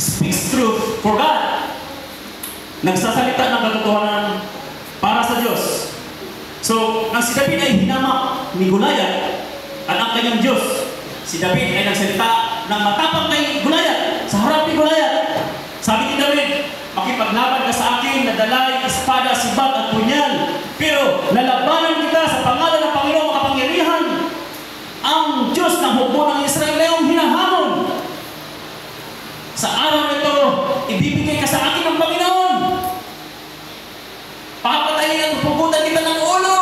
speaks truth for God. Nagsasalita ng katotohanan para sa Diyos. So, ang si David ay hinamak ni Goliath at ang kanyang Diyos. Si David ay nagsalita ng matapang kay Goliath, sa harap ni Goliath. Sabi ni David, makipaglaban ka sa akin na dalay, espada, sibat at punyal. Pero lalabanan kita sa pangalan ng Panginoong makapangyarihan. Ang Diyos ng hukbo ng Israel ay ang hinahamon. Sa araw nito, ibibigay ka sa akin ng Panginoon. Papatayin at puputan kita ng ulo.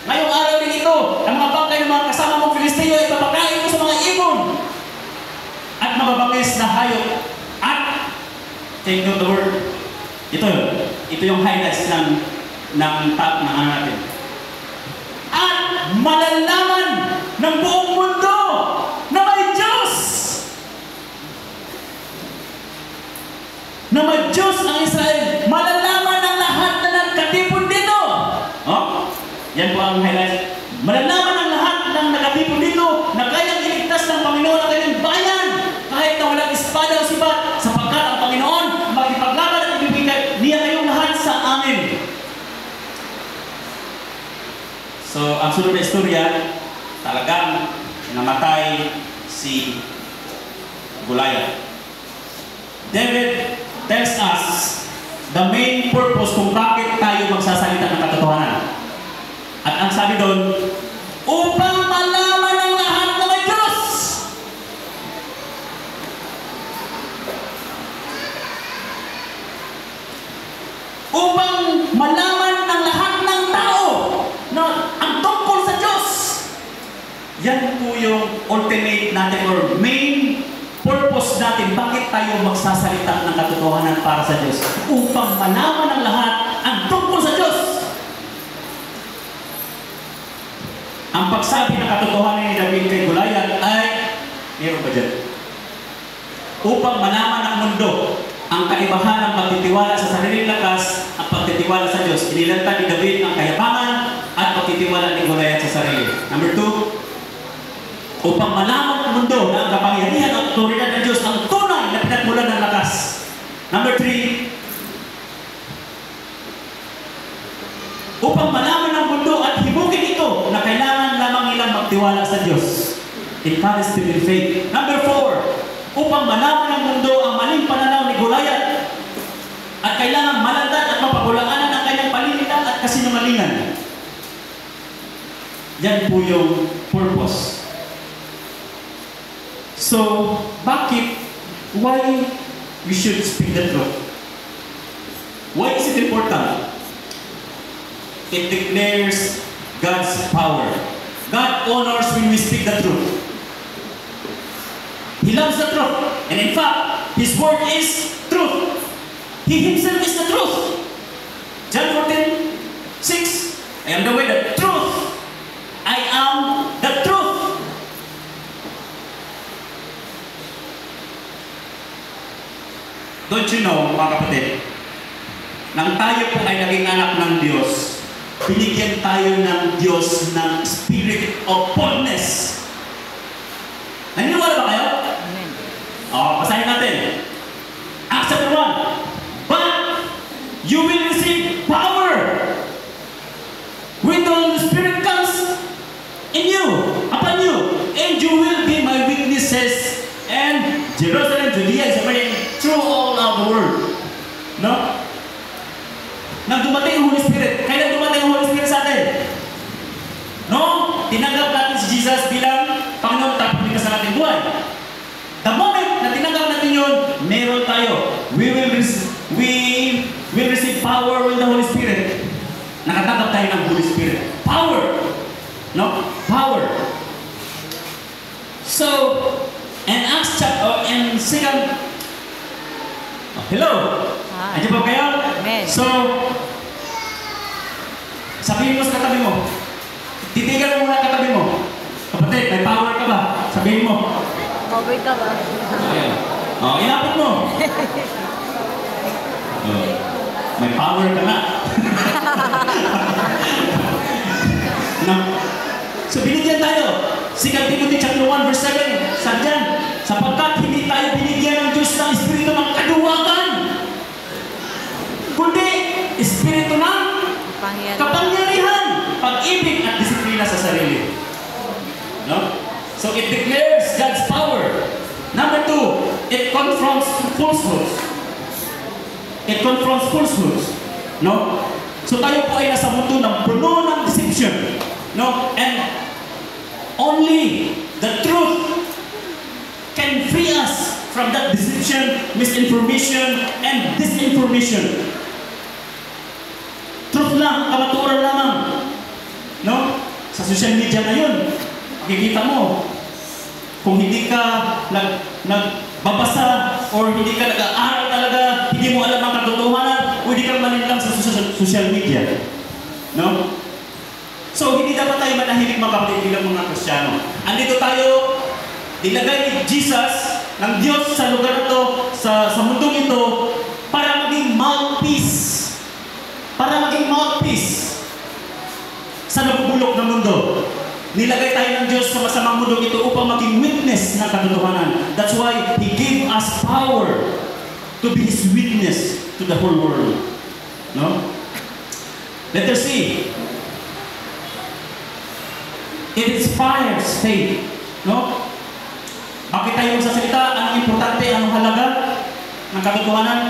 Ngayong araw din ito, ang mga bangkay ng mga kasama mong Filisteo ay papakain ko sa mga ibon at mababangis na hayop. At, take note the word, ito yung highlights ng top ng ano natin. At malalaman ng buong mundo na may Diyos. Na may Diyos ang Israel. Malalaman ng lahat na nagkatipon dito. Oh? Yan po ang highlight. Malalaman ng lahat ng nakatipon dito na kayang iligtas ng Panginoon ang kanyang bayan kahit na walang espada o sibat, sapagkat ang Panginoon magipaglaban at ibibigay niya kayong lahat sa amin. So, ang sunod na istorya, talagang namatay si Goliath. David tells us the main purpose kung bakit tayo magsasalita ng katotohanan. At ang sabi doon, upang malaman ng lahat na may Diyos. Upang malaman ng lahat ng tao na ang tungkol sa Diyos. Yan po yung ultimate natin or main purpose natin. Bakit tayo magsasalita ng katotohanan para sa Diyos? Upang malaman ng lahat ang tungkol sa Diyos. Ang pagsabi ng katotohanan ni David kay Goliath ay, meron ba dyan? Upang malaman ng mundo ang kaibahan ng pagtitiwala sa sariling lakas at pagtitiwala sa Diyos. Inilantad ni David ang kayabangan at pagtitiwala ni Goliath sa sarili. Number 2, upang malaman ng mundo na ang kapangyarihan at otoridad ng Diyos ang tunay na pinagmulan ng lakas. Number 3, upang malaman ng mundo at hibugin ito na kailangan lamang nilang magtiwala sa Diyos. Encourage them in faith. Number 4, upang malaman ng mundo ang maling pananaw ni Goliath at kailangan malandan at mapagulaanan ang kanyang paninira at kasinungalingan. Yan po yung purpose. So, bakit? Why we should speak the truth? Why is it important? It declares God's power. God honors when we speak the truth. He loves the truth. And in fact, His word is truth. He Himself is the truth. John 14:6. I am the way, the truth. I am the truth. Don't you know, mga kapatid, nang tayo po ay naging anak ng Diyos, binigyan tayo ng Diyos ng spirit of boldness. Naniniwala ba kayo? Amen. Basahin natin. Acts chapter 1. But you will receive power when the Holy Spirit comes in you, upon you, and you will be my witnesses and Jerusalem, Judea, and Samaria, through all of the world. No? Nang dumating ang Holy Spirit, kailan dumating ang Holy Spirit sa atin? No? Tinanggap natin si Jesus bilang Panginoon tapos ligtas sa ating buhay. The moment na tinanggap natin yun, meron tayo. We will receive power with the Holy Spirit. Nakatanggap tayo ng Holy Spirit. Power! No? Power. So, in Acts chapter, in second, hello? Andiyan po kayo? Amen. So, sabihin mo sa katabi mo. Titigan mo muna katabi mo. Kapatid, may power ka ba? Sabihin mo. Power ka ba? Inapit mo. May power ka na. So, binigyan tayo. 2 Timothy chapter 1 verse 7. Sabi dyan, sapagkat hindi tayo binigyan ng Diyos ng confronts falsehoods. It confronts falsehoods. No? So tayo po ay nasa mundo ng puno ng deception. No? And only the truth can free us from that deception, misinformation, and disinformation. Truth lang, kamaturan lamang. No? Sa social media ngayon, makikita mo, kung hindi ka nagbabasa or hindi ka nag-aaral talaga, hindi mo alam ang katotohanan, o hindi ka manilang sa social media. No? So, hindi dapat tayo manahimik mga kapatid bilang mga Kristiyano. Andito tayo, nilagay ni Jesus ng Diyos sa lugar na ito, sa mundong ito, para maging mouthpiece. Para maging mouthpiece sa nabubulok ng mundo. Nilagay tayo ng Diyos sa masamang mundo ito upang maging witness ng katotohanan. That's why He gave us power to be His witness to the whole world. No? Letter C. It inspires faith. No? Bakit tayo magsasalita? Anong importante, anong halaga ng katotohanan?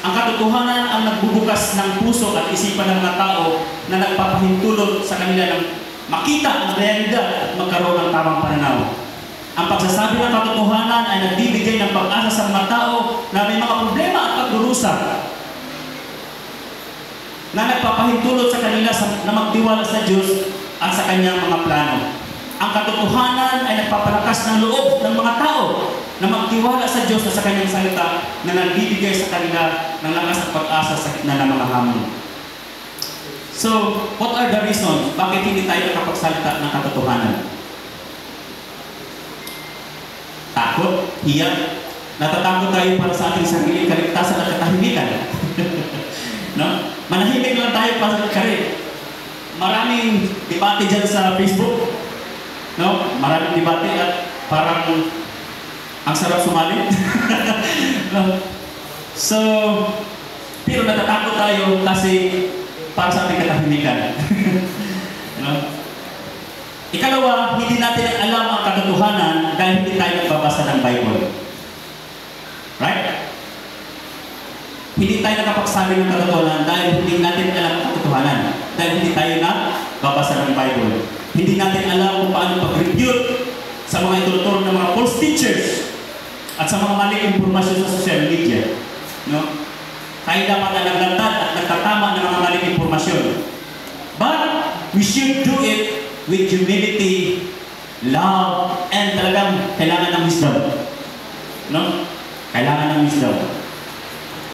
Ang katotohanan ang nagbubukas ng puso at isipan ng mga tao na nagpapahintulot sa kanila ng makita ang realidad at magkaroon ng tamang pananaw. Ang pagsasabi ng katotohanan ay nagbibigay ng pag-asa sa mga tao na may mga problema at pagdurusa na nagpapahintulot sa kanila na magtiwala sa Diyos at sa Kanyang mga plano. Ang katotohanan ay nagpapalakas ng loob ng mga tao na magtiwala sa Diyos at sa Kanyang salita na nagbibigay sa kanila ng lakas at pag-asa sa gitna ng mga hamon. So, what are the reasons bakit hindi tayo nakapagsalita ng katotohanan? Takot, hiya, natatakot tayo para sa ating sarili, kaligtasan at katahimikan. No? Manahimik lang tayo para sa karir. Maraming debate dyan sa Facebook. No? Maraming debate at parang ang sarap sumali. No? So, pero natatakot tayo kasi para sa ating katahimikan. No? Ikalawa, hindi natin alam ang katotohanan dahil hindi tayo nagbabasa ng Bible. Right? Hindi tayo nakapagsabi ng katotohanan dahil hindi natin alam ang katotohanan. Dahil hindi tayo nagbabasa ng Bible. Hindi natin alam kung paano pag-refute sa mga ituturo ng mga false teachers at sa mga maling impormasyon sa social media. No? Tayo dapat na naglantad at nagtatama ng mga maling impormasyon. But we should do it with humility, love, and talagang kailangan ng wisdom. No? Kailangan ng wisdom.